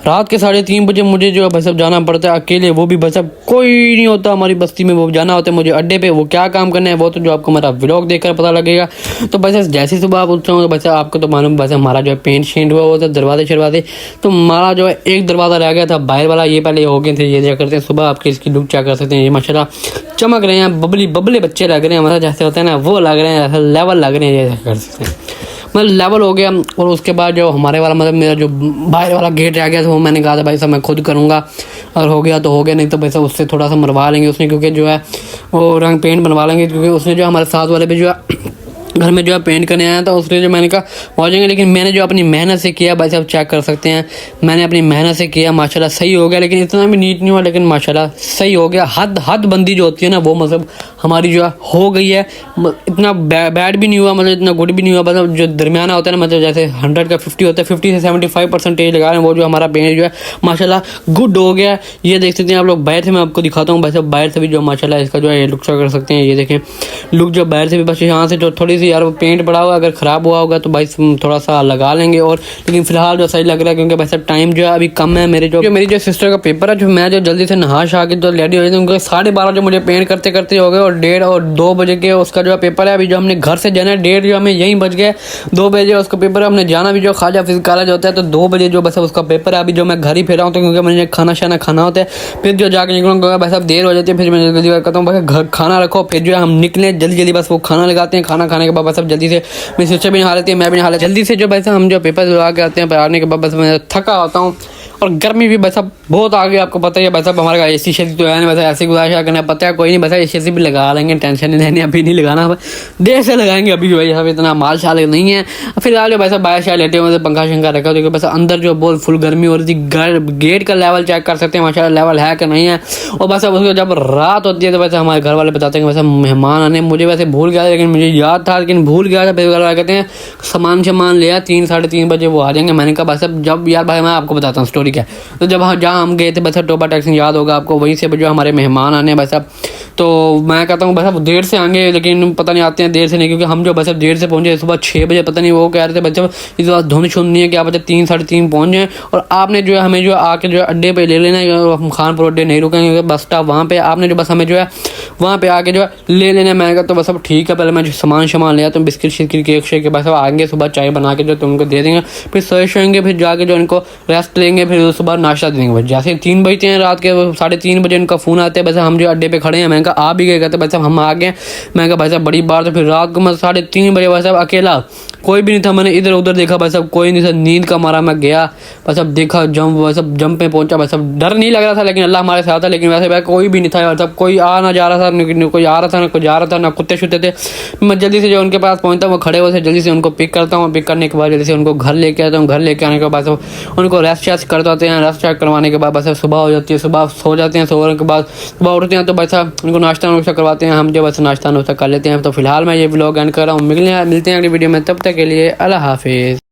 रात के 3:30 बजे मुझे जो है भाई साहब जाना पड़ता है अकेले, वो भी भाई साहब कोई नहीं होता हमारी बस्ती में, वो जाना होता है मुझे अड्डे पे। वो क्या काम करना है वो तो जो आपको हमारा व्लॉग देखकर पता लगेगा। तो भाई साहब जैसे सुबह आप उठते हो तो भाई साहब आपको तो मालूम भाई साहब हमारा जो है पेंट शेंट हुआ वो था, दरवाजे शरवाजे, तो हमारा जो है एक दरवाज़ा रह गया था बाहर वाला, ये पहले हो गए थे। ये क्या करते हैं सुबह आपके इसकी लुक चेक कर सकते हैं, ये माशाल्लाह चमक रहे हैं, बबले बच्चे लग रहे हैं, मतलब जैसे होते हैं ना वो लग रहे हैं, ऐसा लेवल लग रहे हैं, जैसे कर सकते हैं मतलब लेवल हो गया। और उसके बाद जो हमारे वाला मतलब मेरा जो बाहर वाला गेट रह गया था वो मैंने कहा था भाई साहब मैं खुद करूँगा, और हो गया तो हो गया, नहीं तो भाई साहब उससे थोड़ा सा मरवा लेंगे उसने, क्योंकि जो है वो रंग पेंट बनवा लेंगे, क्योंकि उसने जो हमारे साथ वाले पे जो है घर में जो है पेंट करने आया था उसने जो मैंने कहा हो जाएंगे, लेकिन मैंने जो अपनी मेहनत से किया भाई साहब चेक कर सकते हैं, मैंने अपनी मेहनत से किया, माशाल्लाह सही हो गया, लेकिन इतना भी नीट नहीं हुआ, लेकिन माशाल्लाह सही हो गया। हद बंदी जो होती है ना वो मतलब हमारी जो है हो गई है, इतना बैड भी नहीं हुआ, मतलब इतना गुड भी नहीं हुआ, मतलब जो दरमियाना होता है ना, मतलब जैसे 100 का 50 होता है, 50 से 75% लगा रहे हैं, वो जो हमारा पेंट जो है माशाल्लाह गुड हो गया। ये देख सकते हैं आप लोग, बाहर से मैं आपको दिखाता हूँ भाई साहब, बाहर से भी जो माशाल्लाह इसका जो है ये लुक कर सकते हैं, ये देखें लुक जो बाहर से भी, बस यहाँ से जो थोड़ी सी यार वो पेंट पड़ा हुआ अगर ख़राब हुआ होगा तो भाई थोड़ा सा लगा लेंगे, और लेकिन फिलहाल जो सही लग रहा है, क्योंकि भाई साहब टाइम जो है अभी कम है। मेरी जो सिस्टर का पेपर है, जो मैं जो जल्दी से नहा शहा के जो रेडी हो जाती हूँ, 12:30 जो मुझे पेंट करते करते हो गए, और 1:30 और 2 बजे के उसका जो है पेपर है। अभी जो हमने घर से जाना है 1:30 जो हमें यहीं बच गए, 2 बजे उसका पेपर है, हमने जाना भी जो ख्वाजा फिजिक्स कॉलेज होता है, तो 2 बजे जो बस उसका पेपर है। अभी जो मैं घर ही फिर हूँ तो क्योंकि मुझे खाना शाना खाना होता है, फिर जो जाके निकलूँगा भाई साहब देर हो जाती है, फिर मैं जल्दी करता हूँ भाई खाना रखो, फिर जो है हम निकले जल्दी बस वो खाना लगाते हैं, खाना खाने के बाद सब जल्दी से मेरी सिस्टर भी नहा लेती है, मैं भी नहा लेती जल्दी से, जो भाई साहब हम जो पेपर लगा के आते हैं, पर आने के बाद बस मैं थका होता हूँ, और गर्मी भी भाई साहब बहुत आ गई, आपको पता ही है भाई साहब हमारा AC शेसी तो है नहीं, वैसे ऐसी गुजारिश करना पता है कोई नहीं, बस AC भी लगा लेंगे, टेंशन नहीं लेनी, अभी नहीं लगाना, देर से लगाएंगे, अभी भाई साहब इतना माल शाल नहीं है। फिलहाल जो भाई साहब बाहर शायद लेटे हुए पंखा शंखा रखा, क्योंकि बस अंदर जो बहुत फुल गर्मी हो रही थी। गेट का लेवल चेक कर सकते हैं माशाल्लाह लेवल है कि नहीं है। और बस अब उसको जब रात होती है तो वैसे हमारे घर वाले बताते हैं कि वैसे मेहमान आने, मुझे वैसे भूल गया, लेकिन मुझे याद था, लेकिन भूल गया था। फिर घर वाले कहते हैं सामान लिया, 3 साढ़े 3 बजे वो आ जाएंगे। मैंने कहा बस अब जब यार भाई मैं आपको बताता हूँ स्टोरी क्या, तो जब जहाँ हम गए थे बस टोबा टैक्सी याद होगा आपको, वहीं से जो हमारे मेहमान आने बस अब, तो मैं कहता हूँ बस अब देर से आएंगे, लेकिन पता नहीं आते हैं देर से नहीं, क्योंकि हम जो बस अब देर से पहुँचे सुबह 6 बजे, पता नहीं वो कह रहे थे बच्चे इस बार धुंध शुंध नहीं है क्या पता 3 साढ़े 3 पहुँच जाए, और आपने जो है हमें जो आके जो अड्डे पे ले लेना है, हम खानपुर अड्डे नहीं रुकेंगे, बस स्टॉप वहाँ पे आपने जो बस हमें जो है वहाँ पे आके जो है ले लेना। मैं कहता तो बस अब ठीक है, पहले मैं जो सामान ले आता हूँ, बिस्किट शिस्किट केक शेक के बस अब आएंगे, सुबह चाय बना के जो तुमको दे देंगे, फिर सोएंगे, फिर जाके जो इनको रेस्ट लेंगे, फिर सुबह नाश्ता देंगे। जैसे 3 बजते हैं रात के 3:30 बजे इनका फ़ोन आते हैं, बस हम जो अड्डे पे खड़े हैं, मैंने कहा आ भी गए, कहते बस हम आ गए। मैं कहा भाई साहब बड़ी बात है। फिर रात को मैं 3:30 बजे भाई साहब अकेला, कोई भी नहीं था, मैंने इधर उधर देखा भाई साहब कोई नहीं था, नींद का मारा मैं गया बस अब देखा जंप पे पहुंचा, बस अब डर नहीं लग रहा था, लेकिन अल्लाह हमारे साथ था। लेकिन वैसे कोई भी नहीं था, सब कोई आ ना जा रहा था, कोई आ रहा था ना कोई जा रहा था, ना कुत्ते शुत्ते थे। मैं जल्दी से जो उनके पास पहुंचता हूँ वो खड़े हुए थे, जल्दी से उनको पिक करता हूँ, पिक करने के बाद जल्दी से उनको घर लेके आता हूँ। घर लेके आने के बाद उनको रेस्ट वेस्ट करवाते हैं, रेस्ट वेस्ट करवाने के बाद बस सुबह हो जाती है, सुबह सो जाते हैं, सोने के बाद सुबह उठते हैं तो बस उनको नाश्ता नुश्ता करवाते हैं, हम जो बस नाश्ता नुश्ता कर लेते हैं। तो फिलहाल मैं ये व्लॉग एंड कर रहा हूँ, मिलते हैं अगली वीडियो में, तब तक के लिए अल्लाह हाफिज़।